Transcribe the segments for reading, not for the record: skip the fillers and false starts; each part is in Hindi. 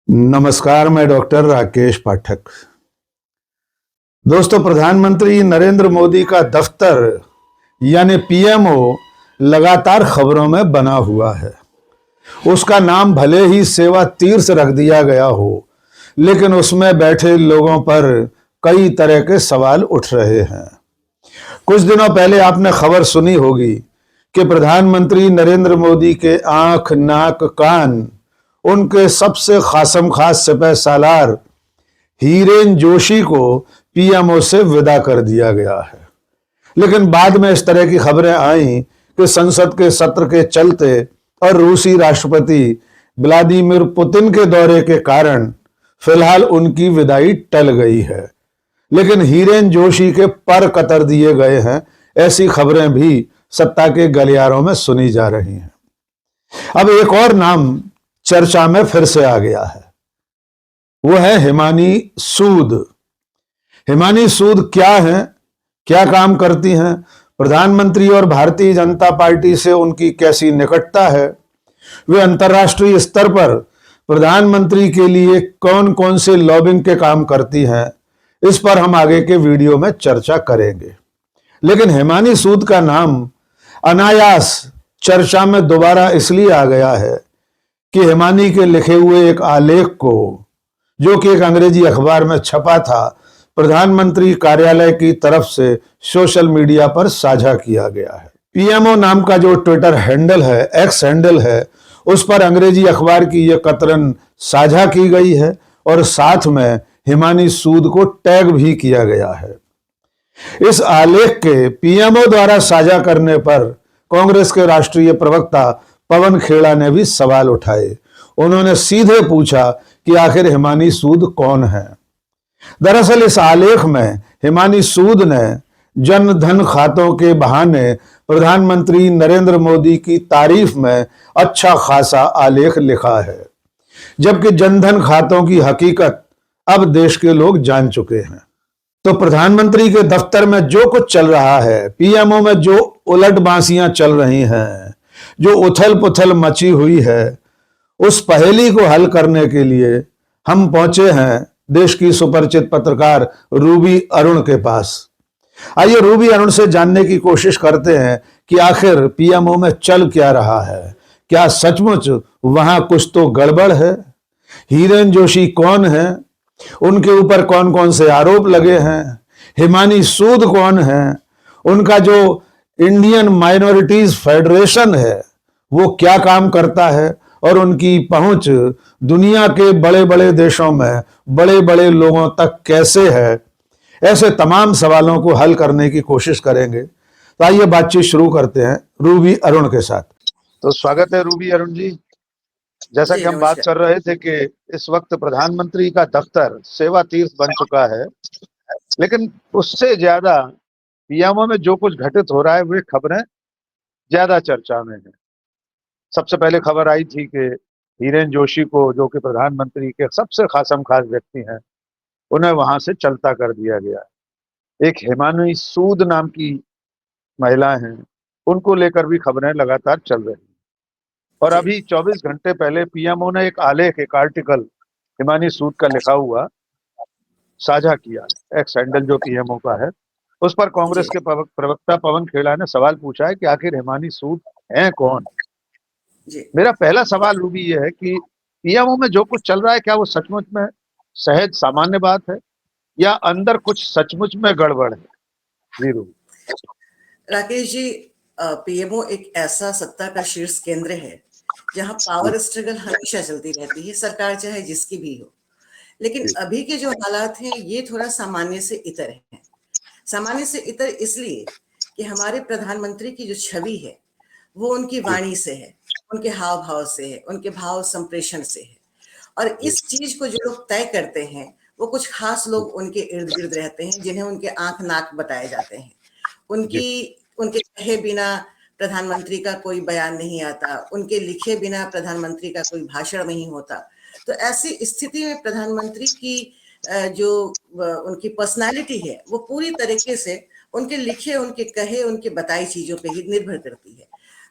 नमस्कार, मैं डॉक्टर राकेश पाठक। दोस्तों, प्रधानमंत्री नरेंद्र मोदी का दफ्तर यानी पीएमओ लगातार खबरों में बना हुआ है। उसका नाम भले ही सेवा तीर्थ रख दिया गया हो, लेकिन उसमें बैठे लोगों पर कई तरह के सवाल उठ रहे हैं। कुछ दिनों पहले आपने खबर सुनी होगी कि प्रधानमंत्री नरेंद्र मोदी के आंख, नाक, कान उनके सबसे खासम खास सिपह सालार हीरेन जोशी को पीएमओ से विदा कर दिया गया है। लेकिन बाद में इस तरह की खबरें आईं कि संसद के सत्र के चलते और रूसी राष्ट्रपति व्लादिमीर पुतिन के दौरे के कारण फिलहाल उनकी विदाई टल गई है। लेकिन हीरेन जोशी के पर कतर दिए गए हैं, ऐसी खबरें भी सत्ता के गलियारों में सुनी जा रही हैं। अब एक और नाम चर्चा में फिर से आ गया है, वो है हिमानी सूद। हिमानी सूद क्या है, क्या काम करती हैं, प्रधानमंत्री और भारतीय जनता पार्टी से उनकी कैसी निकटता है, वे अंतर्राष्ट्रीय स्तर पर प्रधानमंत्री के लिए कौन कौन से लॉबिंग के काम करती हैं, इस पर हम आगे के वीडियो में चर्चा करेंगे। लेकिन हिमानी सूद का नाम अनायास चर्चा में दोबारा इसलिए आ गया है कि हिमानी के लिखे हुए एक आलेख को, जो कि एक अंग्रेजी अखबार में छपा था, प्रधानमंत्री कार्यालय की तरफ से सोशल मीडिया पर साझा किया गया है। पीएमओ नाम का जो ट्विटर हैंडल है, एक्स हैंडल है, उस पर अंग्रेजी अखबार की यह कतरन साझा की गई है और साथ में हिमानी सूद को टैग भी किया गया है। इस आलेख के पीएमओ द्वारा साझा करने पर कांग्रेस के राष्ट्रीय प्रवक्ता पवन खेड़ा ने भी सवाल उठाए। उन्होंने सीधे पूछा कि आखिर हिमानी सूद कौन है। दरअसल इस आलेख में हिमानी सूद ने जन धन खातों के बहाने प्रधानमंत्री नरेंद्र मोदी की तारीफ में अच्छा खासा आलेख लिखा है, जबकि जनधन खातों की हकीकत अब देश के लोग जान चुके हैं। तो प्रधानमंत्री के दफ्तर में जो कुछ चल रहा है, पीएमओ में जो उलट बांसियां चल रही हैं, जो उथल पुथल मची हुई है, उस पहेली को हल करने के लिए हम पहुंचे हैं देश की सुपरिचित पत्रकार रूबी अरुण के पास। आइए रूबी अरुण से जानने की कोशिश करते हैं कि आखिर पीएमओ में चल क्या रहा है, क्या सचमुच वहां कुछ तो गड़बड़ है, हीरेन जोशी कौन है, उनके ऊपर कौन कौन से आरोप लगे हैं, हिमानी सूद कौन है, उनका जो इंडियन माइनॉरिटीज फेडरेशन है वो क्या काम करता है और उनकी पहुंच दुनिया के बड़े बड़े देशों में बड़े बड़े लोगों तक कैसे है। ऐसे तमाम सवालों को हल करने की कोशिश करेंगे। तो आइए बातचीत शुरू करते हैं रूबी अरुण के साथ। तो स्वागत है रूबी अरुण जी। जैसा कि हम बात कर रहे थे कि इस वक्त प्रधानमंत्री का दफ्तर सेवा तीर्थ बन चुका है, लेकिन उससे ज्यादा पीएमओ में जो कुछ घटित हो रहा है वे खबरें ज्यादा चर्चा में है। सबसे पहले खबर आई थी कि हीरेन जोशी को, जो कि प्रधानमंत्री के सबसे खासम खास व्यक्ति हैं, उन्हें वहां से चलता कर दिया गया। एक हिमानी सूद नाम की महिला हैं, उनको लेकर भी खबरें लगातार चल रही हैं। और अभी 24 घंटे पहले पीएमओ ने एक आलेख, एक आर्टिकल हिमानी सूद का लिखा हुआ साझा किया, एक्स हैंडल जो पीएमओ का है। उस पर कांग्रेस के प्रवक्ता पवन खेड़ा ने सवाल पूछा है कि आखिर हिमानी सूद हैं कौन। मेरा पहला सवाल रूबी ये है कि पीएमओ में जो कुछ चल रहा है, क्या वो सचमुच में सहज सामान्य बात है या अंदर कुछ सचमुच में गड़बड़ है? जी रूबी। राकेश जी, पीएमओ एक ऐसा सत्ता का शीर्ष केंद्र है जहां पावर स्ट्रगल हमेशा चलती रहती है, सरकार चाहे जिसकी भी हो। लेकिन अभी के जो हालात हैं ये थोड़ा सामान्य से इतर है। सामान्य से इतर इसलिए कि हमारे प्रधानमंत्री की जो छवि है वो उनकी वाणी से है, उनके हाव भाव से है, उनके भाव संप्रेषण से है। और इस चीज को जो लोग तय करते हैं वो कुछ खास लोग उनके इर्द गिर्द रहते हैं, जिन्हें उनके आंख नाक बताए जाते हैं। उनके कहे बिना प्रधानमंत्री का कोई बयान नहीं आता, उनके लिखे बिना प्रधानमंत्री का कोई भाषण नहीं होता। तो ऐसी स्थिति में प्रधानमंत्री की जो उनकी पर्सनालिटी है वो पूरी तरीके से उनके लिखे, उनके कहे, उनके बताई चीजों पे ही निर्भर करती है।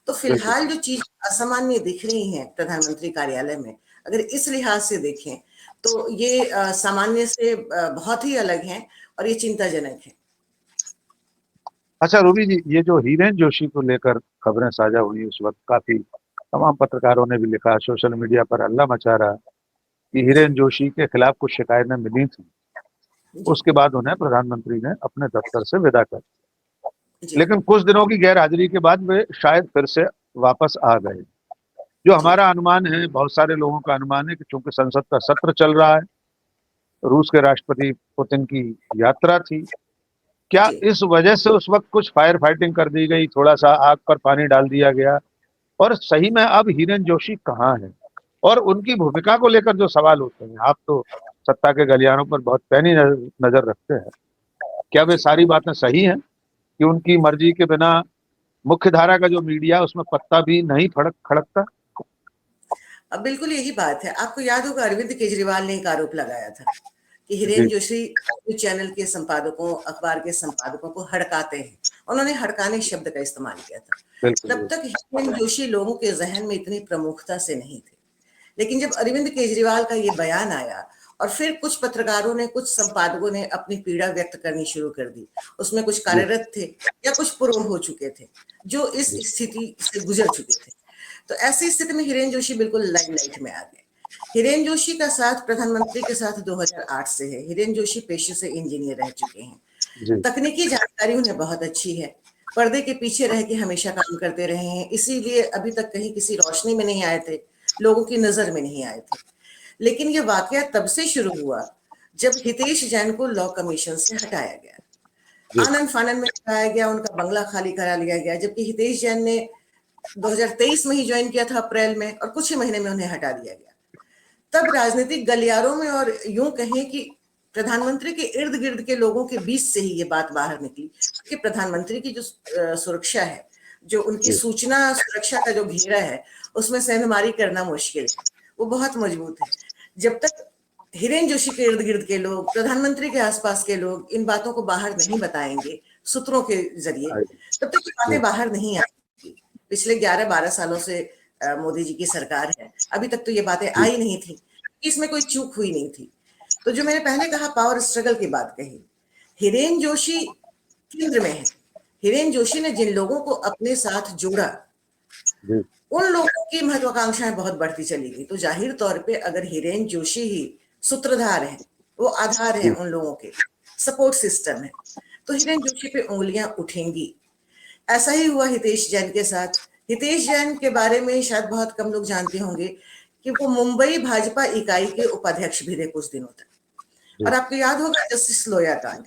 तो फिलहाल जो चीज असामान्य दिख रही है प्रधानमंत्री कार्यालय में, अगर इस लिहाज से देखें तो ये सामान्य से बहुत ही अलग हैं और ये चिंताजनक है। अच्छा रूबी जी, ये जो हिरेन जोशी को लेकर खबरें साझा हुई उस वक्त काफी तमाम पत्रकारों ने भी लिखा, सोशल मीडिया पर हल्ला मचा रहा कि हिरेन जोशी के खिलाफ कुछ शिकायतें मिली थी। जी उसके बाद उन्हें प्रधानमंत्री ने अपने दफ्तर से विदा कर दिया। जी लेकिन कुछ दिनों की गैर हाजिरी के बाद वे शायद फिर से वापस आ गए। जो जी हमारा अनुमान है, बहुत सारे लोगों का अनुमान है कि चूंकि संसद का सत्र चल रहा है, रूस के राष्ट्रपति पुतिन की यात्रा थी, क्या जी इस वजह से उस वक्त कुछ फायर फाइटिंग कर दी गई, थोड़ा सा आग पर पानी डाल दिया गया? और सही में अब हिरेन जोशी कहाँ है और उनकी भूमिका को लेकर जो सवाल होते हैं, आप तो सत्ता के गलियारों पर बहुत पैनी नजर रखते हैं, क्या वे जी सारी बातें सही हैं कि उनकी मर्जी के बिना मुख्य धारा का जो मीडिया उसमें पत्ता भी नहीं फड़क खड़कता? अब बिल्कुल यही बात है। आपको याद होगा अरविंद केजरीवाल ने एक आरोप लगाया था कि जी हिरेन जोशी न्यूज चैनल के संपादकों, अखबार के संपादकों को हड़काते हैं। उन्होंने हड़काने शब्द का इस्तेमाल किया था। तब बिल्कुल। तक हिरेन जोशी लोगों के जहन में इतनी प्रमुखता से नहीं थे, लेकिन जब अरविंद केजरीवाल का ये बयान आया और फिर कुछ पत्रकारों ने, कुछ संपादकों ने अपनी पीड़ा व्यक्त करनी शुरू कर दी, उसमें कुछ जी कार्यरत थे या कुछ पूर्व हो चुके थे जो इस जी स्थिति से गुजर चुके थे, तो ऐसी स्थिति में हिरेन जोशी बिल्कुल लाइमलाइट में आ गए। हिरेन जोशी का साथ प्रधानमंत्री के साथ 2008 से है। हिरेन जोशी पेशे से इंजीनियर रह चुके हैं। जी तकनीकी जानकारी उन्हें बहुत अच्छी है। पर्दे के पीछे रह के हमेशा काम करते रहे हैं, इसीलिए अभी तक कहीं किसी रोशनी में नहीं आए थे, लोगों की नजर में नहीं आए थे। लेकिन ये वाकया तब से शुरू हुआ जब हितेश जैन को लॉ कमीशन से हटाया गया। जी आनंद फानन में हटाया गया, उनका बंगला खाली करा लिया गया, जबकि हितेश जैन ने 2023 में ही ज्वाइन किया था अप्रैल में, और कुछ ही महीने में उन्हें हटा दिया गया। तब राजनीतिक गलियारों में और यूं कहें कि प्रधानमंत्री के इर्द गिर्द के लोगों के बीच से ही ये बात बाहर निकली कि प्रधानमंत्री की जो सुरक्षा है, जो उनकी जी सूचना सुरक्षा का जो घेरा है, उसमें सेंधमारी करना मुश्किल है, वो बहुत मजबूत है। जब तक हिरेन जोशी के इर्द गिर्द के लोग, प्रधानमंत्री के आसपास के लोग इन बातों को बाहर नहीं बताएंगे सूत्रों के जरिए, तब तक ये बातें जी बाहर नहीं आएंगी। पिछले 11-12 सालों से मोदी जी की सरकार है, अभी तक तो ये बातें जी आई नहीं थी, इसमें कोई चूक हुई नहीं थी। तो जो मैंने पहले कहा, पावर स्ट्रगल की बात कही, हिरेन जोशी केंद्र में है। हिरेन जोशी ने जिन लोगों को अपने साथ जोड़ा, जी उन लोगों की महत्वाकांक्षाएं बहुत बढ़ती चली गई। तो जाहिर तौर पे अगर हिरेन जोशी ही सूत्रधार हैं, वो आधार हैं जी उन लोगों के, सपोर्ट सिस्टम है, तो हिरेन जोशी पे उंगलियां उठेंगी। ऐसा ही हुआ हितेश जैन के साथ। हितेश जैन के बारे में शायद बहुत कम लोग जानते होंगे कि वो मुंबई भाजपा इकाई के उपाध्यक्ष भी रहे कुछ दिनों तक। जी और आपको याद होगा जस्टिस लोया कांड,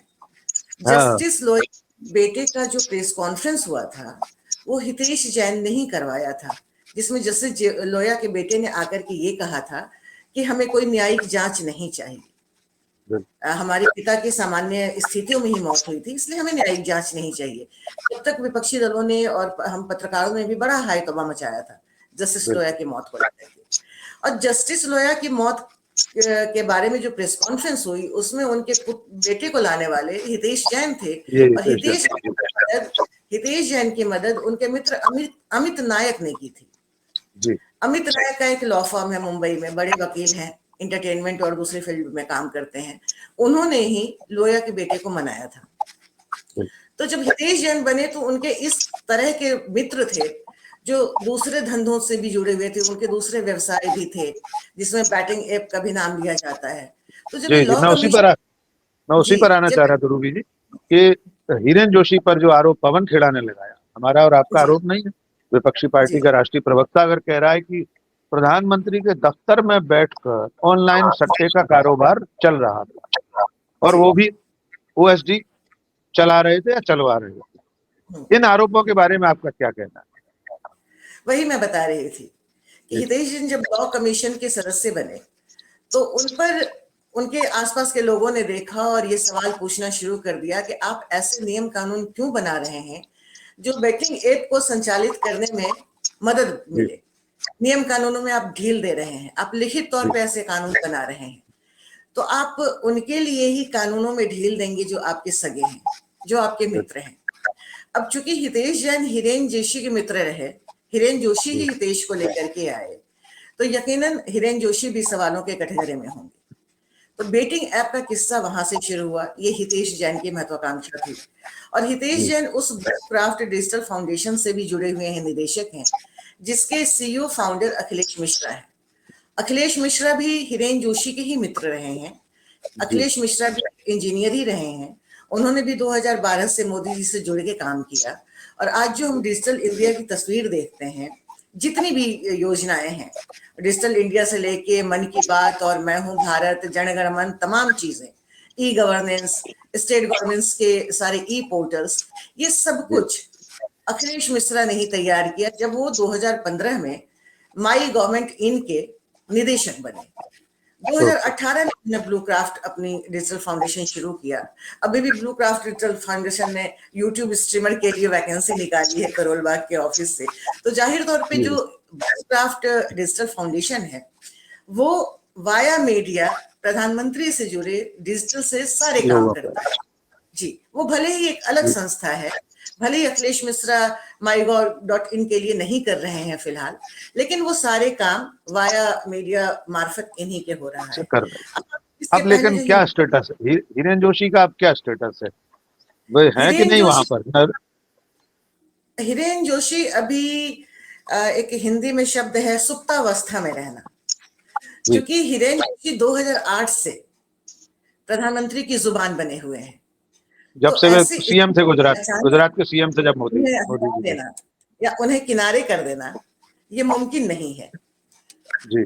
हाँ जस्टिस लोया बेटे का जो प्रेस कॉन्फ्रेंस हुआ था, वो हितेश जैन ने ही करवाया था, जिसमें जस्टिस लोया के बेटे ने आकर के ये कहा था कि हमें कोई न्यायिक जांच नहीं चाहिए। बिल्कुल हमारे पिता की सामान्य स्थितियों में ही मौत हुई थी, इसलिए हमें न्यायिक जांच नहीं चाहिए। तब तक विपक्षी दलों ने और हम पत्रकारों ने भी बड़ा हाई तौबा मचाया था जस्टिस लोया बिल्कुल की मौत को लेकर के। और जस्टिस लोया की मौत के बारे में जो प्रेस कॉन्फ्रेंस हुई, उसमें उनके बेटे को लाने वाले हितेश जैन थे। ये और हितेश जैन की मदद उनके मित्र अमित अमित नायक ने की थी। जी अमित राय का एक लॉ फर्म है मुंबई में, बड़े वकील हैं, एंटरटेनमेंट और दूसरे फील्ड में काम करते हैं। उन्होंने ही लोया के बेटे को मनाया था। तो जब हितेश जैन बने तो उनके इस तरह के मित्र थे जो दूसरे धंधों से भी जुड़े हुए थे, उनके दूसरे व्यवसाय भी थे, जिसमें बैटिंग ऐप का भी नाम लिया जाता है। तो जब ये जी जी लॉ कमीशन, मैं उसी जी पर आना चाह जब रहा था रूबी जी कि हिरेन जोशी पर जो आरोप पवन खेड़ा ने लगाया, हमारा और आपका जी आरोप नहीं है। विपक्षी पार्टी जी का राष्ट्रीय प्रवक्ता अगर कह रहा है कि प्रधानमंत्री के दफ्तर में बैठकर ऑनलाइन सट्टे का कारोबार चल रहा था और जी वो भी ओएसडी चला रहे थे या चलवा रहे हम्म, थे, इन आरोपों के बारे में आपका क्या कहना है? वही मैं बता रही थी कि जी हितेश जैन जब लॉ कमीशन के सदस्य बने तो उन पर उनके आसपास के लोगों ने देखा और ये सवाल पूछना शुरू कर दिया कि आप ऐसे नियम कानून क्यों बना रहे हैं जो बैटिंग ऐप को संचालित करने में मदद जी मिले। नियम कानूनों में आप ढील दे रहे हैं, आप लिखित तौर जी पे ऐसे कानून बना रहे हैं, तो आप उनके लिए ही कानूनों में ढील देंगे जो आपके सगे हैं, जो आपके मित्र हैं। अब चूंकि हितेश जैन हिरेन जोशी के मित्र रहे, हिरेन जोशी ही जी हितेश को लेकर के आए, तो यकीनन हिरेन जोशी भी सवालों के कटघरे में होंगे। तो बेटिंग ऐप का किस्सा वहां से शुरू हुआ। ये हितेश जैन की महत्वाकांक्षा थी, और हितेश जैन उस क्राफ्ट डिजिटल फाउंडेशन से भी जुड़े हुए हैं, निदेशक हैं, जिसके सीईओ फाउंडर अखिलेश मिश्रा है। अखिलेश मिश्रा भी हिरेन जोशी के ही मित्र रहे हैं। अखिलेश मिश्रा भी इंजीनियर ही रहे हैं। उन्होंने भी 2012 से मोदी जी से जुड़ के काम किया। और आज जो हम डिजिटल इंडिया की तस्वीर देखते हैं, जितनी भी योजनाएं हैं, डिजिटल इंडिया से लेके मन की बात और मैं हूं भारत, जनगण मन, तमाम चीजें, ई गवर्नेंस, स्टेट गवर्नेंस के सारे ई पोर्टल्स, ये सब कुछ अखिलेश मिश्रा ने ही तैयार किया जब वो 2015 में माई गवर्नमेंट इन के निदेशक बने। 2018 में हमने ब्लू क्राफ्ट अपनी डिजिटल फाउंडेशन शुरू किया। अभी भी ब्लू क्राफ्ट डिजिटल फाउंडेशन ने यूट्यूब स्ट्रीमर के लिए वैकेंसी निकाली है करोल बाग के ऑफिस से। तो जाहिर तौर पे जो ब्लू क्राफ्ट डिजिटल फाउंडेशन है वो वाया मीडिया प्रधानमंत्री से जुड़े डिजिटल से सारे काम करता है जी। वो भले ही एक अलग संस्था है, भले ही अखिलेश मिश्रा mygov.in के लिए नहीं कर रहे हैं फिलहाल, लेकिन वो सारे काम वाया मीडिया मार्फत इन्हीं के हो रहा है। कर रहे अब लेकिन क्या स्टेटस है हिरेन जोशी का? अब क्या स्टेटस है, वो है कि नहीं वहां पर? हिरेन जोशी अभी एक हिंदी में शब्द है सुप्तावस्था में रहना, क्योंकि हिरेन जोशी 2008 से प्रधानमंत्री की जुबान बने हुए हैं। जब से वे सीएम थे, गुजरात के सीएम थे, जब मोदी देना या उन्हें किनारे कर देना ये मुमकिन नहीं है जी।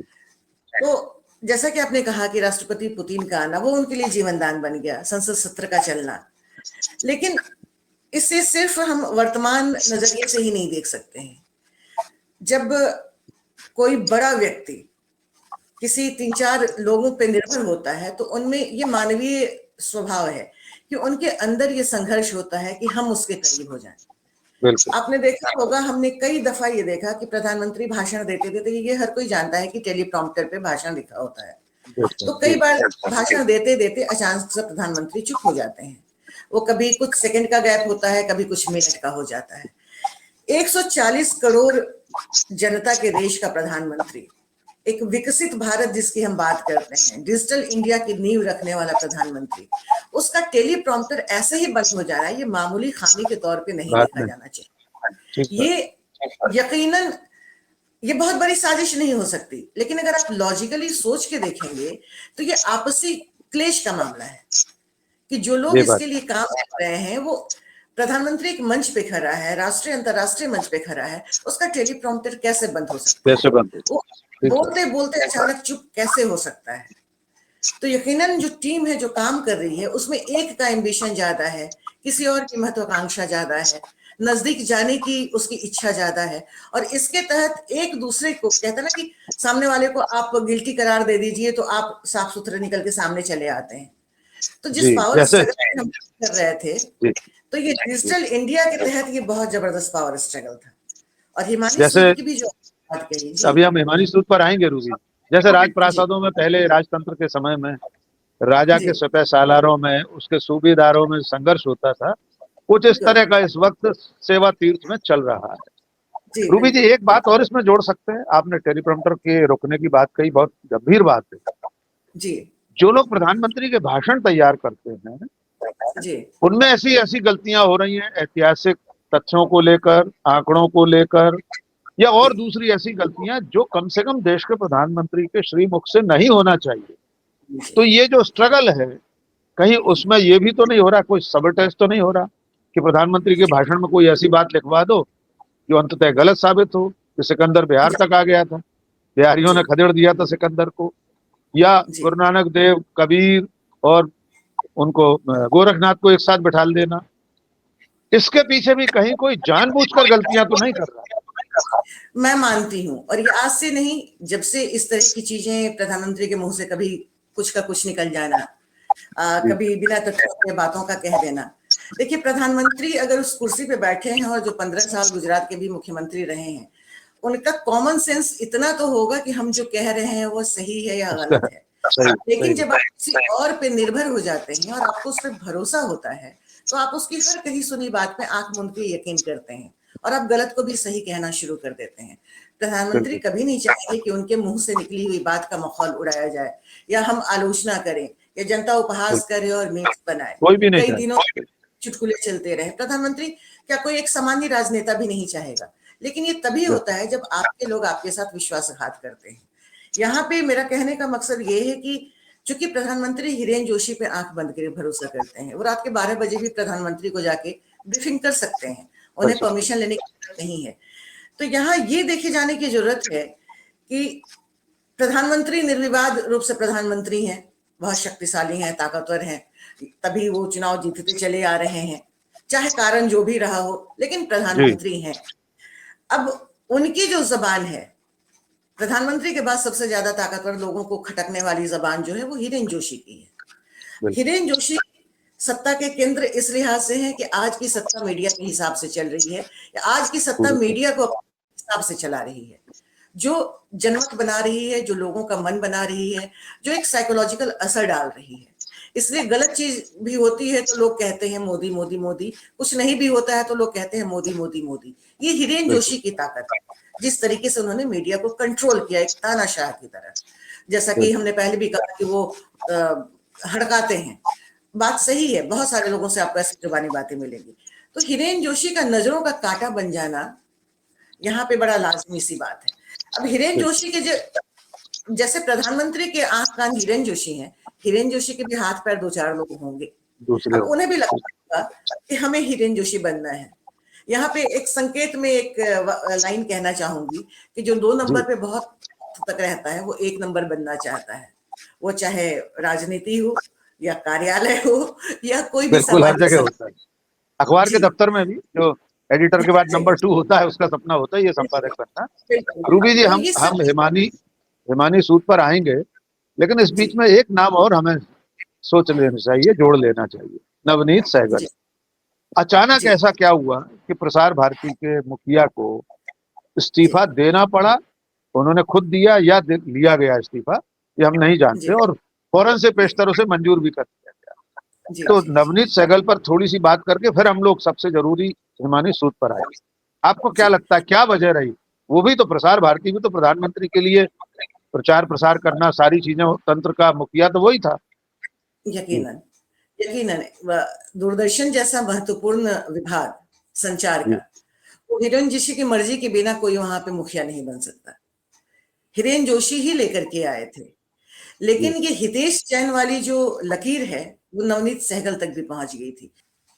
तो जैसा कि आपने कहा कि राष्ट्रपति पुतिन का आना वो उनके लिए जीवनदान बन गया, संसद सत्र का चलना, लेकिन इससे सिर्फ हम वर्तमान नजरिए से ही नहीं देख सकते हैं। जब कोई बड़ा व्यक्ति किसी 3-4 लोगों पे निर्भर होता है तो उनमें ये मानवीय स्वभाव है कि उनके अंदर ये संघर्ष होता है कि हम उसके करीब हो जाएं। आपने देखा होगा, हमने कई दफा ये देखा कि प्रधानमंत्री भाषण देते थे, तो ये हर कोई जानता है कि टेलीप्रॉम्प्टर पे भाषण लिखा होता है, तो कई बार भाषण देते देते अचानक से प्रधानमंत्री चुप हो जाते हैं। वो कभी कुछ सेकंड का गैप होता है, कभी कुछ मिनट का हो जाता है। 140 करोड़ जनता के देश का प्रधानमंत्री, एक विकसित भारत जिसकी हम बात करते हैं, डिजिटल इंडिया की नींव रखने वाला प्रधानमंत्री, उसका टेलीप्रॉम्प्टर ऐसे ही बंद हो जा रहा है, ये मामूली खामी के तौर पे नहीं देखा जाना चाहिए। ये यकीनन ये बहुत बड़ी साजिश नहीं हो सकती, लेकिन अगर आप लॉजिकली सोच के देखेंगे तो ये आपसी क्लेश का मामला है कि जो लोग इसके लिए काम कर रहे हैं, वो प्रधानमंत्री एक मंच पे खड़ा है, राष्ट्रीय अंतरराष्ट्रीय मंच पे खड़ा है, उसका टेलीप्रॉम्प्टर कैसे बंद हो सकता है? वो बोलते बोलते अचानक चुप कैसे हो सकता है? तो यकीनन जो टीम है जो काम कर रही है उसमें एक का एम्बिशन ज्यादा है, किसी और की महत्वाकांक्षा ज्यादा है, नजदीक जाने की उसकी इच्छा ज्यादा है, और इसके तहत एक दूसरे को कहते हैं ना कि सामने वाले को आप गिल्टी करार दे दीजिए तो आप साफ सुथरे निकल के सामने चले आते हैं। तो जिस पावर स्ट्रगल हम कर रहे थे, तो ये डिजिटल इंडिया के तहत ये बहुत जबरदस्त पावर स्ट्रगल था। और हिमानी सूद की भी जो बात कही, अभी हम हिमानी सूद पर आएंगे रूबी। जैसे राजप्रासादों में पहले राजतंत्र के समय में राजा के सिपह सालारों में, उसके सूबेदारों में संघर्ष होता था, कुछ इस तरह का इस वक्त सेवा तीर्थ में चल रहा है। रूबी जी, एक बात और इसमें जोड़ सकते हैं, आपने टेलीप्रॉम्प्टर के रुकने की बात कही, बहुत गंभीर बात है जी। जो लोग प्रधानमंत्री के भाषण तैयार करते हैं जी, उनमें ऐसी ऐसी गलतियां हो रही हैं, ऐतिहासिक तथ्यों को लेकर, आंकड़ों को लेकर, या और दूसरी ऐसी गलतियां जो कम से कम देश के प्रधानमंत्री के श्रीमुख से नहीं होना चाहिए। तो ये जो स्ट्रगल है, कहीं उसमें ये भी तो नहीं हो रहा, कोई सबटेक्स्ट तो नहीं हो रहा कि प्रधानमंत्री के भाषण में कोई ऐसी बात लिखवा दो जो अंततः गलत साबित हो? कि सिकंदर बिहार तक आ गया था, बिहारियों ने खदेड़ दिया था सिकंदर को, या गुरु नानक देव, कबीर और उनको गोरखनाथ को एक साथ बिठा देना, इसके पीछे भी कहीं कोई जानबूझकर गलतियां तो नहीं कर रहा? मैं मानती हूँ, और ये आज से नहीं, जब से इस तरह की चीजें प्रधानमंत्री के मुंह से कभी कुछ का कुछ निकल जाना, कभी बिना तथ्यों के बातों का कह देना। देखिए, प्रधानमंत्री अगर उस कुर्सी पे बैठे हैं और जो 15 साल गुजरात के भी मुख्यमंत्री रहे हैं, उनका कॉमन सेंस इतना तो होगा कि हम जो कह रहे हैं वो सही है या गलत है। लेकिन जब आप किसी और पे निर्भर हो जाते हैं और आपको उस पर भरोसा होता है, तो आप उसकी हर कही सुनी बात पे आंख मूंद के यकीन करते हैं और आप गलत को भी सही कहना शुरू कर देते हैं। प्रधानमंत्री कभी नहीं चाहेंगे कि उनके मुंह से निकली हुई बात का मखौल उड़ाया जाए या हम आलोचना करें या जनता उपहास करे और मीम्स बनाए। कोई भी नहीं कई चाहे। दिनों चुटकुले चलते रहे। प्रधानमंत्री क्या कोई एक सामान्य राजनेता भी नहीं चाहेगा, लेकिन ये तभी होता है जब आपके लोग आपके साथ विश्वासघात करते हैं। यहाँ पे मेरा कहने का मकसद ये है कि चूंकि प्रधानमंत्री हिरेन जोशी पे आंख बंद कर भरोसा करते हैं, वो रात के 12 बजे भी प्रधानमंत्री को जाके ब्रीफिंग कर सकते हैं, उन्हें परमिशन लेने की जरूरत नहीं है। तो यहाँ ये देखे जाने की जरूरत है कि प्रधानमंत्री निर्विवाद रूप से प्रधानमंत्री हैं, बहुत शक्तिशाली हैं, ताकतवर हैं, तभी वो चुनाव जीतते चले आ रहे हैं, चाहे कारण जो भी रहा हो, लेकिन प्रधानमंत्री हैं। अब उनकी जो जबान है, प्रधानमंत्री के बाद सबसे ज्यादा ताकतवर लोगों को खटकने वाली जबान जो है वो हिरेन जोशी की है। हिरेन जोशी सत्ता के केंद्र इस लिहाज से है कि आज की सत्ता मीडिया के हिसाब से चल रही है, या आज की सत्ता मीडिया को अपने हिसाब से चला रही है, जो जनमत बना रही है, जो लोगों का मन बना रही है, जो एक साइकोलॉजिकल असर डाल रही है। इसलिए गलत चीज भी होती है तो लोग कहते हैं मोदी मोदी मोदी, कुछ नहीं भी होता है तो लोग कहते हैं मोदी मोदी मोदी। ये हिरेन जोशी की ताकत है, जिस तरीके से उन्होंने मीडिया को कंट्रोल किया एक तानाशाह की तरह। जैसा कि हमने पहले भी कहा कि वो हड़काते हैं, बात सही है, बहुत सारे लोगों से आपको ऐसी जुबानी बातें मिलेंगी। तो हिरेन जोशी का नजरों का कांटा बन जाना यहाँ पे बड़ा लाजमी सी बात है। अब हिरेन जोशी के जैसे प्रधानमंत्री के आंख कान हिरेन जोशी हैं, हिरेन जोशी के भी हाथ पैर दो चार लोग होंगे, अब उन्हें भी लगता कि हमें हिरेन जोशी बनना है। यहाँ पे एक संकेत में एक लाइन कहना चाहूंगी कि जो 2 नंबर पे बहुत तक रहता है वो 1 नंबर बनना चाहता है, वो चाहे राजनीति हो या कार्यालय हो या कोई भी बिल्कुल हर जगह होता है। अखबार के दफ्तर में भी जो एडिटर के बाद नंबर 2 होता है उसका सपना होता है ये संपादक बनना। रूबी जी, हम हिमानी सूद पर आएंगे, लेकिन इस बीच में एक नाम और हमें सोच लेना चाहिए, जोड़ लेना चाहिए, नवनीत सहगल। अचानक ऐसा क्या हुआ कि प्रसार भारती के मुखिया को इस्तीफा देना पड़ा? उन्होंने खुद दिया या लिया गया इस्तीफा, ये हम नहीं जानते, और फौरन से पेशतरों से मंजूर भी कर दिया गया। तो नवनीत सहगल पर थोड़ी सी बात करके फिर हम लोग सबसे जरूरी हिमानी सूद पर आए। आपको क्या लगता है क्या वजह रही? वो भी तो प्रसार भारती भी तो प्रधानमंत्री के लिए प्रचार प्रसार करना, सारी चीजें, तंत्र का मुखिया तो वही था। यकीनन यकीनन दूरदर्शन जैसा महत्वपूर्ण विभाग संचार का, तो हिरेन जोशी की मर्जी के बिना कोई वहां पे मुखिया नहीं बन सकता। हिरेन जोशी ही लेकर के आए थे, लेकिन ये हितेश जैन वाली जो लकीर है वो नवनीत सहगल तक भी पहुंच गई थी।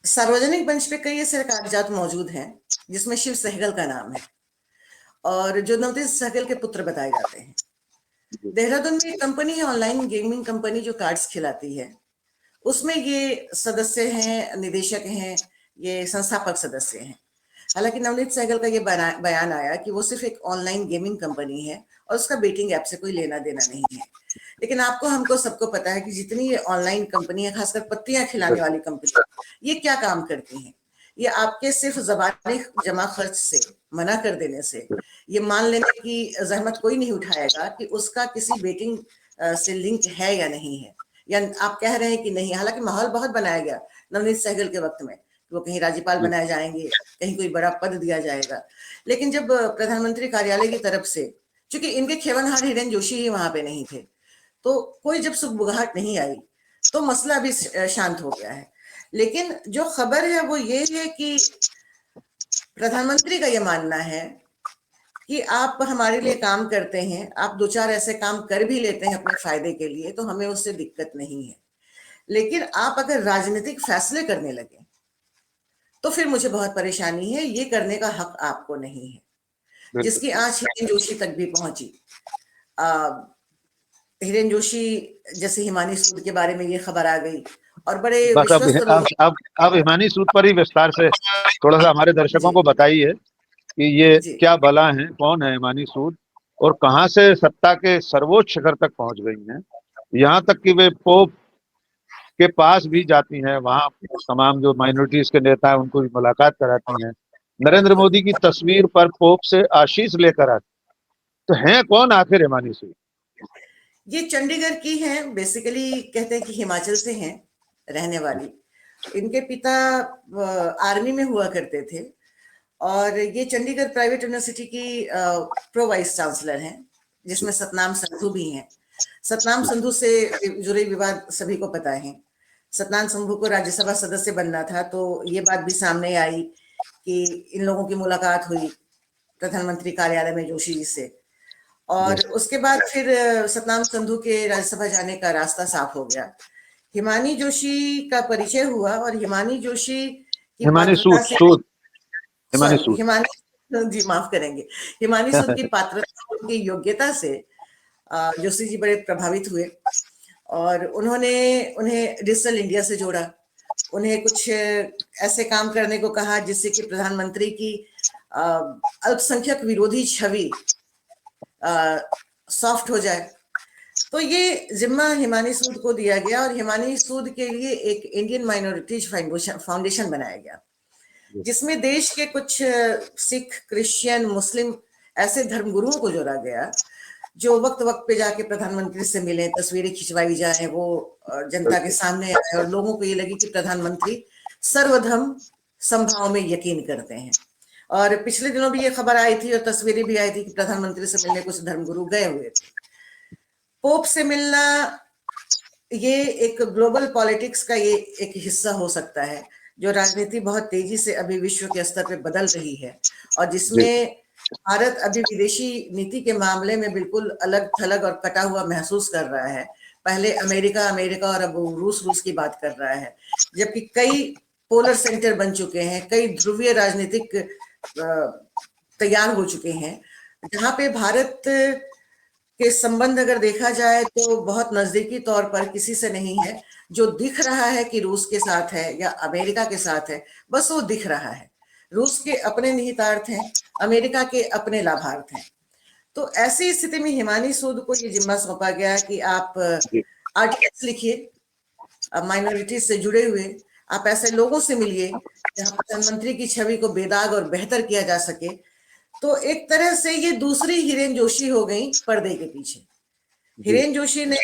सार्वजनिक मंच पे कई ऐसे कागजात मौजूद हैं जिसमें शिव सहगल का नाम है, और जो नवनीत सहगल के पुत्र बताए जाते हैं। देहरादून में एक कंपनी है, ऑनलाइन गेमिंग कंपनी, जो कार्ड्स खिलाती है, उसमें ये सदस्य हैं, निदेशक हैं, ये संस्थापक सदस्य हैं। हालांकि नवनीत सहगल का ये बयान आया कि वो सिर्फ एक ऑनलाइन गेमिंग कंपनी है और उसका बेटिंग ऐप से कोई लेना देना नहीं है। लेकिन आपको हमको सबको पता है कि जितनी ये ऑनलाइन कंपनी है, खासकर पत्तियां खिलाने वाली कंपनी, ये क्या काम करती हैं? ये आपके सिर्फ ज़बानी जमा खर्च से मना कर देने से, ये मान लेने की जहमत कोई नहीं उठाएगा कि उसका किसी बेटिंग से लिंक है या नहीं है, या आप कह रहे हैं कि नहीं। हालांकि माहौल बहुत बनाया गया नवनीत सहगल के वक्त में, वो कहीं राज्यपाल बनाए जाएंगे, कहीं कोई बड़ा पद दिया जाएगा। लेकिन जब प्रधानमंत्री कार्यालय की तरफ से, चूंकि इनके खेवनहार हिरेन जोशी ही वहां पे नहीं थे, तो कोई जब सुगबुगाहट नहीं आई तो मसला अभी शांत हो गया है। लेकिन जो खबर है वो ये है कि प्रधानमंत्री का ये मानना है कि आप हमारे लिए काम करते हैं, आप 2-4 ऐसे काम कर भी लेते हैं अपने फायदे के लिए, तो हमें उससे दिक्कत नहीं है, लेकिन आप अगर राजनीतिक फैसले करने लगे तो फिर मुझे बहुत परेशानी है, ये करने का हक आपको नहीं है। जिसकी आंच हिरेन जोशी तक भी पहुंची। हिरेन जोशी जैसे हिमानी सूद के बारे में ये खबर आ गई, और बड़े अब हिमानी सूद पर ही विस्तार से थोड़ा सा हमारे दर्शकों को बताइए कि ये क्या बला है, कौन है हिमानी सूद, और कहां से सत्ता के सर्वोच्च शिखर तक पहुंच गई हैं, यहाँ तक कि वे पोप के पास भी जाती हैं, वहां तमाम जो माइनॉरिटीज के नेता हैं उनको भी मुलाकात कराती हैं, नरेंद्र मोदी की तस्वीर पर पोप से आशीष लेकर आती। तो हैं कौन आखिर हिमानी सूद? ये चंडीगढ़ की हैं, बेसिकली कहते हैं कि हिमाचल से हैं रहने वाली। इनके पिता आर्मी में हुआ करते थे, और ये चंडीगढ़ प्राइवेट यूनिवर्सिटी की प्रो वाइस चांसलर हैं, जिसमें सतनाम संधू भी हैं। सतनाम संधू से जुड़े विवाद सभी को पता है। सतनाम संधू को राज्यसभा सदस्य बनना था, तो ये बात भी सामने आई कि इन लोगों की मुलाकात हुई प्रधानमंत्री कार्यालय में जोशी जी से, और उसके बाद फिर सतनाम संधू के राज्यसभा जाने का रास्ता साफ हो गया। हिमानी जोशी का परिचय हुआ और हिमानी जोशी की हिमानी पात्रता सूद से, सूद हिमानी सॉरी सूद हिमानी जी माफ करेंगे, हिमानी सूद की पात्रता, उनकी योग्यता से जोशी जी बड़े प्रभावित हुए और उन्होंने उन्हें डिजिटल इंडिया से जोड़ा, उन्हें कुछ ऐसे काम करने को कहा जिससे कि प्रधानमंत्री की अल्पसंख्यक विरोधी छवि सॉफ्ट हो जाए। तो ये जिम्मा हिमानी सूद को दिया गया और हिमानी सूद के लिए एक इंडियन माइनॉरिटीज फाउंडेशन बनाया गया, जिसमें देश के कुछ सिख, क्रिश्चियन, मुस्लिम ऐसे धर्मगुरुओं को जोड़ा गया जो वक्त वक्त पे जाके प्रधानमंत्री से मिले, तस्वीरें खिंचवाई जाए, वो जनता के सामने आए और लोगों को ये लगे कि प्रधानमंत्री सर्वधर्म समभाव में यकीन करते हैं। और पिछले दिनों भी ये खबर आई थी और तस्वीरें भी आई थी कि प्रधानमंत्री से मिलने कुछ धर्मगुरु गए हुए थे। पोप से मिलना ये एक ग्लोबल पॉलिटिक्स का ये एक हिस्सा हो सकता है, जो राजनीति बहुत तेजी से अभी विश्व के स्तर पे बदल रही है और जिसमें भारत अभी विदेशी नीति के मामले में बिल्कुल अलग थलग और कटा हुआ महसूस कर रहा है। पहले अमेरिका अमेरिका और अब रूस रूस की बात कर रहा है, जबकि कई पोलर सेंटर बन चुके हैं, कई ध्रुवीय राजनीतिक तैयार हो चुके हैं, जहां पे भारत के संबंध अगर देखा जाए तो बहुत नजदीकी तौर पर किसी से नहीं है। जो दिख रहा है कि रूस के साथ है या अमेरिका के साथ है, बस वो दिख रहा है। रूस के अपने निहितार्थ हैं, अमेरिका के अपने लाभार्थ हैं। तो ऐसी स्थिति में हिमानी सूद को ये जिम्मा सौंपा गया कि आप आर्टिकल्स लिखिए माइनॉरिटीज से जुड़े हुए, आप ऐसे लोगों से मिलिए जहां प्रधानमंत्री की छवि को बेदाग और बेहतर किया जा सके। तो एक तरह से ये दूसरी हिरेन जोशी हो गई पर्दे के पीछे। हिरेन जोशी ने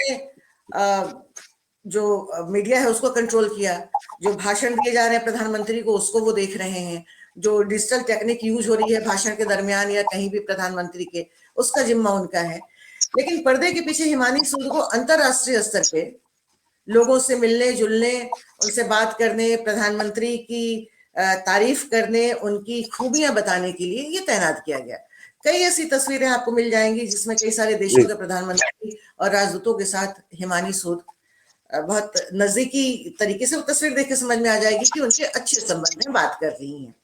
जो मीडिया है उसको कंट्रोल किया, जो भाषण दिए जा रहे हैं प्रधानमंत्री को उसको वो देख रहे हैं, जो डिजिटल टेक्निक यूज हो रही है भाषण के दरमियान या कहीं भी प्रधानमंत्री के, उसका जिम्मा उनका है। लेकिन पर्दे के पीछे हिमानी सूद को अंतरराष्ट्रीय स्तर पे लोगों से मिलने जुलने, उनसे बात करने, प्रधानमंत्री की तारीफ करने, उनकी खूबियां बताने के लिए ये तैनात किया गया। कई ऐसी तस्वीरें आपको मिल जाएंगी जिसमें कई सारे देशों के प्रधानमंत्री और राजदूतों के साथ हिमानी सूद बहुत नजदीकी तरीके से, वो तस्वीर देख के समझ में आ जाएगी कि उनके अच्छे संबंध में बात कर रही हैं।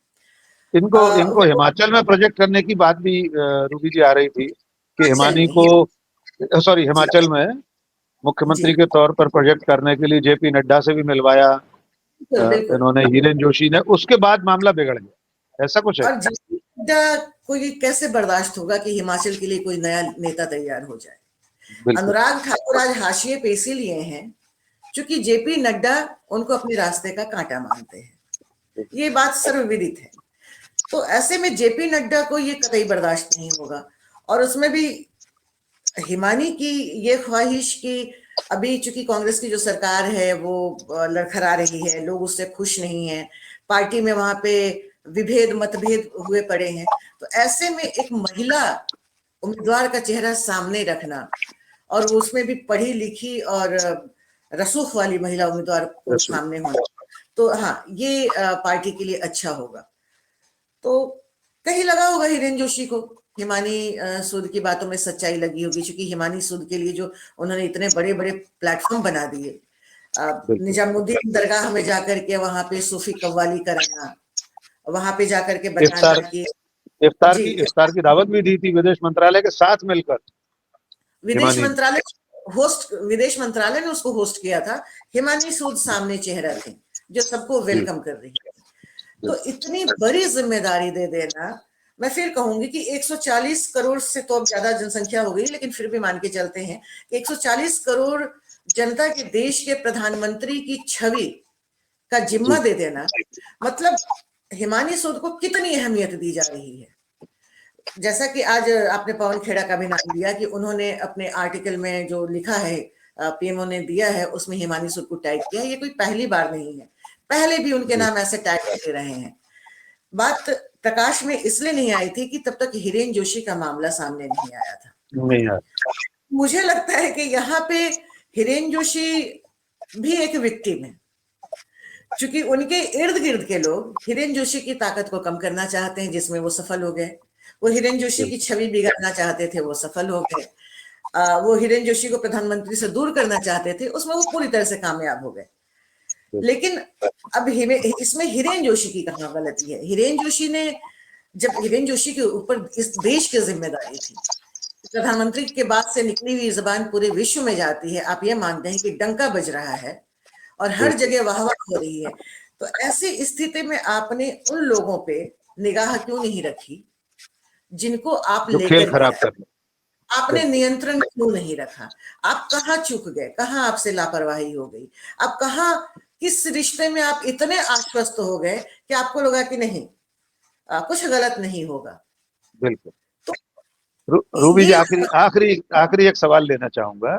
इनको हिमाचल में प्रोजेक्ट करने की बात भी रूबी जी आ रही थी कि हिमानी को, सॉरी, हिमाचल में मुख्यमंत्री के तौर पर प्रोजेक्ट करने के लिए जेपी नड्डा से भी मिलवाया इन्होंने, हिरेन जोशी ने। उसके बाद मामला बिगड़ गया, ऐसा कुछ है। और जेपी नड्डा को ये कैसे बर्दाश्त होगा कि हिमाचल के लिए कोई नया नेता तैयार हो जाए। अनुराग ठाकुर आज हाशिए पे इसीलिए हैं क्योंकि जेपी नड्डा उनको अपने रास्ते का कांटा मानते हैं, ये बात सर्वविदित है। तो ऐसे में जेपी नड्डा को ये कतई बर्दाश्त नहीं होगा। और उसमें भी हिमानी की ये ख्वाहिश कि अभी चूंकि कांग्रेस की जो सरकार है वो लड़खड़ा रही है, लोग उससे खुश नहीं हैं, पार्टी में वहां पे विभेद मतभेद हुए पड़े हैं, तो ऐसे में एक महिला उम्मीदवार का चेहरा सामने रखना और उसमें भी पढ़ी लिखी और रसूख वाली महिला उम्मीदवार को सामने होना, तो हाँ ये पार्टी के लिए अच्छा होगा। तो कहीं लगा होगा हिरेन जोशी को हिमानी सूद की बातों में सच्चाई लगी होगी, क्योंकि हिमानी सूद के लिए जो उन्होंने इतने बड़े बड़े प्लेटफॉर्म बना दिए, निजामुद्दीन दरगाह में जाकर के वहां पे सूफी कव्वाली कराना, वहां पे जाकर के बताना कि इफ्तार की दावत भी दी थी विदेश मंत्रालय के साथ मिलकर। विदेश मंत्रालय ने उसको होस्ट किया था। हिमानी सूद सामने चेहरा थे जो सबको वेलकम कर रही है। तो इतनी बड़ी जिम्मेदारी दे देना, मैं फिर कहूंगी कि 140 करोड़ से तो अब ज्यादा जनसंख्या हो गई, लेकिन फिर भी मान के चलते हैं कि 140 करोड़ जनता के देश के प्रधानमंत्री की छवि का जिम्मा दे देना, मतलब हिमानी सूद को कितनी अहमियत दी जा रही है। जैसा कि आज आपने पवन खेड़ा का भी नाम लिया कि उन्होंने अपने आर्टिकल में जो लिखा है, पीएमओ ने दिया है, उसमें हिमानी सूद को टैग किया। ये कोई पहली बार नहीं है, पहले भी उनके नाम ऐसे टैग करते रहे हैं। बात प्रकाश में इसलिए नहीं आई थी कि तब तक हिरेन जोशी का मामला सामने नहीं आया था। मुझे लगता है कि यहाँ पे हिरेन जोशी भी एक विक्टिम है, क्योंकि उनके इर्द गिर्द के लोग हिरेन जोशी की ताकत को कम करना चाहते हैं, जिसमें वो सफल हो गए। वो हिरेन जोशी की छवि बिगाड़ना चाहते थे, वो सफल हो गए। वो हिरेन जोशी को प्रधानमंत्री से दूर करना चाहते थे, उसमें वो पूरी तरह से कामयाब हो गए। लेकिन अब इसमें हिरेन जोशी की कहाँ गलती है? हिरेन जोशी ने, जब हिरेन जोशी के ऊपर इस देश की जिम्मेदारी थी, प्रधानमंत्री के बाद से निकली हुई जबान पूरे विश्व में जाती है, आप ये मानते हैं कि डंका बज रहा है और हर जगह वाहवाह हो रही है, तो ऐसी स्थिति में आपने उन लोगों पे निगाह क्यों नहीं रखी जिनको आप जो खेल लेकर के खराब आए? कर रहे आपने हैं। नियंत्रण क्यों नहीं रखा? आप कहाँ चूक गए? कहाँ आपसे लापरवाही हो गई? आप कहाँ, किस रिश्ते में आप इतने आश्वस्त हो गए कि आपको लगा कि नहीं, कुछ गलत नहीं होगा? बिल्कुल। तो रूबी जी, ये आखिरी आखिरी आखिरी एक सवाल लेना चाहूंगा।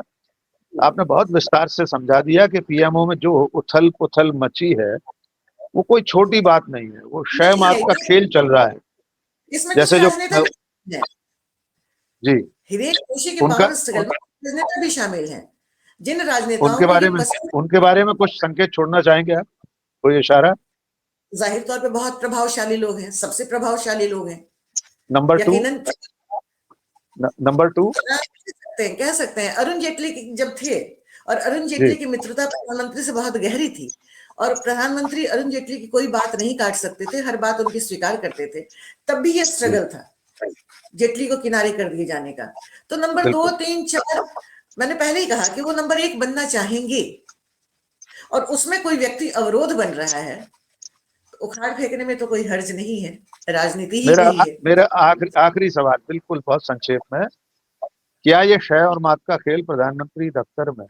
आपने बहुत विस्तार से समझा दिया कि पीएमओ में जो उथल पुथल मची है वो कोई छोटी बात नहीं है, वो स्वयं नहीं है, आपका खेल चल रहा है। इसमें कुछ जैसे जो राजनेता भी है। जी, हिरेन जोशी के उनका पावर स्ट्रगल में राजनेता भी शामिल हैं। जिन उनके राजनेताओं को ये बारे में पसंद, उनके बारे में कुछ संकेत छोड़ना चाहेंगे आप, कोई इशारा? जाहिर तौर पे बहुत प्रभावशाली लोग हैं, सबसे प्रभावशाली लोग हैं नंबर टू, यकीनन। Number two. कह सकते हैं अरुण जेटली जब थे, और अरुण जी जेटली की मित्रता प्रधानमंत्री से बहुत गहरी थी, और प्रधानमंत्री अरुण जेटली की कोई बात नहीं काट सकते थे, हर बात उनकी स्वीकार करते थे, तब भी ये जी, स्ट्रगल था जेटली को किनारे कर दिए जाने का। तो नंबर दो, बिल्कुल। तीन, चार, मैंने पहले ही कहा कि वो नंबर एक बनना चाहेंगे, और उसमें कोई व्यक्ति अवरोध बन रहा है, तो उखाड़ फेंकने में तो कोई हर्ज नहीं है, राजनीति ही मेरा यही है। मेरा आखिरी आखिरी सवाल, बिल्कुल बहुत संक्षेप में, क्या ये शय और मात का खेल प्रधानमंत्री दफ्तर में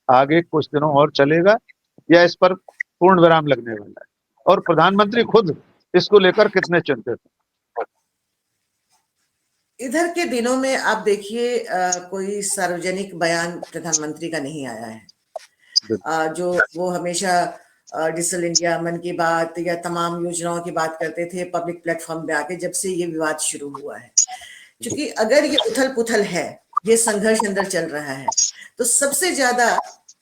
आगे कुछ दिनों और चलेगा, या इस पर पूर्ण विराम लगने वाला है? और प्रधानमंत्री खुद इसको लेकर कितने चिंतित इधर के दिनों में आप देखिए, कोई सार्वजनिक बयान प्रधानमंत्री का नहीं आया है। हैं? जो वो हमेशा डिजिटल इंडिया, मन की बात या तमाम योजनाओं की बात करते थे पब्लिक प्लेटफॉर्म पे आके, जब से ये विवाद शुरू हुआ है, क्योंकि अगर ये उथल पुथल है, ये संघर्ष अंदर चल रहा है, तो सबसे ज्यादा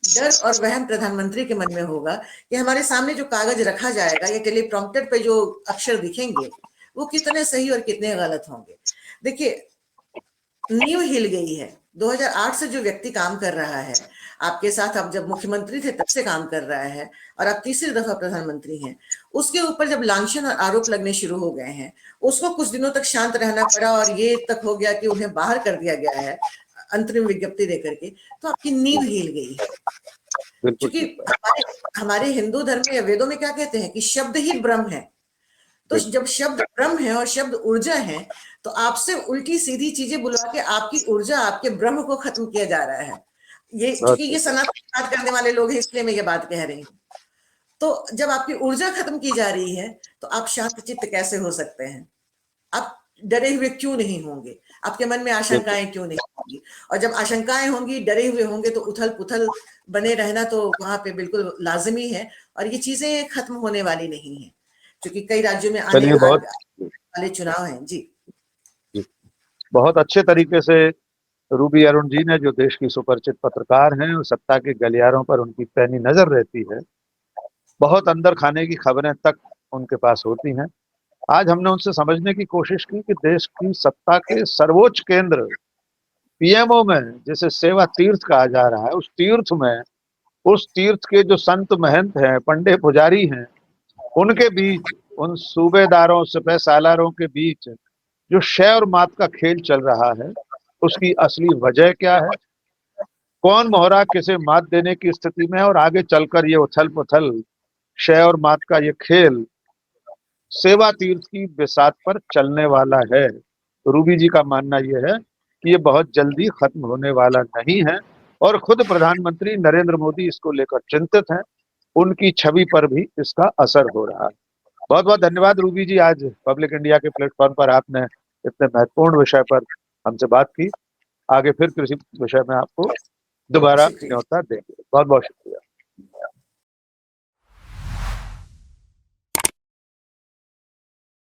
डर और वहम प्रधानमंत्री के मन में होगा कि हमारे सामने जो कागज रखा जाएगा या टेलीप्रॉम्प्टर पे जो अक्षर दिखेंगे, वो कितने सही और कितने गलत होंगे। देखिए, नींव हिल गई है। 2008 से जो व्यक्ति काम कर रहा है आपके साथ, आप जब मुख्यमंत्री थे तब से काम कर रहा है, और आप तीसरी दफा प्रधानमंत्री हैं, उसके ऊपर जब लांछन और आरोप लगने शुरू हो गए हैं, उसको कुछ दिनों तक शांत रहना पड़ा, और ये तक हो गया कि उन्हें बाहर कर दिया गया है अंतरिम विज्ञप्ति देकर के, तो आपकी नींव हिल गई है। बिल्कुल क्योंकि ठीक। हमारे हमारे हिंदू धर्म में या वेदों में क्या कहते हैं कि शब्द ही ब्रह्म है। तो बिल्कुल। जब शब्द ब्रह्म है और शब्द ऊर्जा है, तो आपसे उल्टी सीधी चीजें बुलवा के आपकी ऊर्जा, आपके ब्रह्म को खत्म किया जा रहा है। ये बहुत चूंकि सही। ये सनातन बात करने वाले लोग हैं, इसलिए मैं ये बात कह रही हूँ। तो जब आपकी ऊर्जा खत्म की जा रही है, तो आप शांत चित्त कैसे हो सकते हैं? आप डरे हुए क्यों नहीं होंगे? आपके मन में बिल्कुल। आशंकाएं क्यों नहीं होंगी? और जब आशंकाएं होंगी, डरे हुए होंगे, तो उथल पुथल बने रहना तो वहां पे बिल्कुल लाजमी है, और ये चीजें खत्म होने वाली नहीं है, क्योंकि कई राज्यों में चलिए, बहुत वाले चुनाव हैं। जी, जी, बहुत अच्छे तरीके से रूबी अरुण जी ने, जो देश की सुपरिचित पत्रकार हैं और सत्ता के गलियारों पर उनकी पैनी नजर रहती है, बहुत अंदर खाने की खबरें तक उनके पास होती हैं, आज हमने उनसे समझने की कोशिश की कि देश की सत्ता के सर्वोच्च केंद्र पीएमओ में, जिसे सेवा तीर्थ कहा जा रहा है, उस तीर्थ में, उस तीर्थ के जो संत महंत हैं, पंडे पुजारी हैं, उनके बीच, उन सूबेदारों सिपह सालारों के बीच जो शय और मात का खेल चल रहा है, उसकी असली वजह क्या है, कौन मोहरा किसे मात देने की स्थिति में है, और आगे चलकर ये उथल पुथल शय और मात का ये खेल सेवा तीर्थ की बिसात पर चलने वाला है। रूबी जी का मानना यह है कि ये बहुत जल्दी खत्म होने वाला नहीं है, और खुद प्रधानमंत्री नरेंद्र मोदी इसको लेकर चिंतित हैं, उनकी छवि पर भी इसका असर हो रहा है। बहुत बहुत धन्यवाद रूबी जी, आज पब्लिक इंडिया के प्लेटफॉर्म पर आपने इतने महत्वपूर्ण विषय पर हमसे बात की। आगे फिर किसी विषय में आपको दोबारा शुक्रिया। न्योता देंगे। बहुत बहुत शुक्रिया।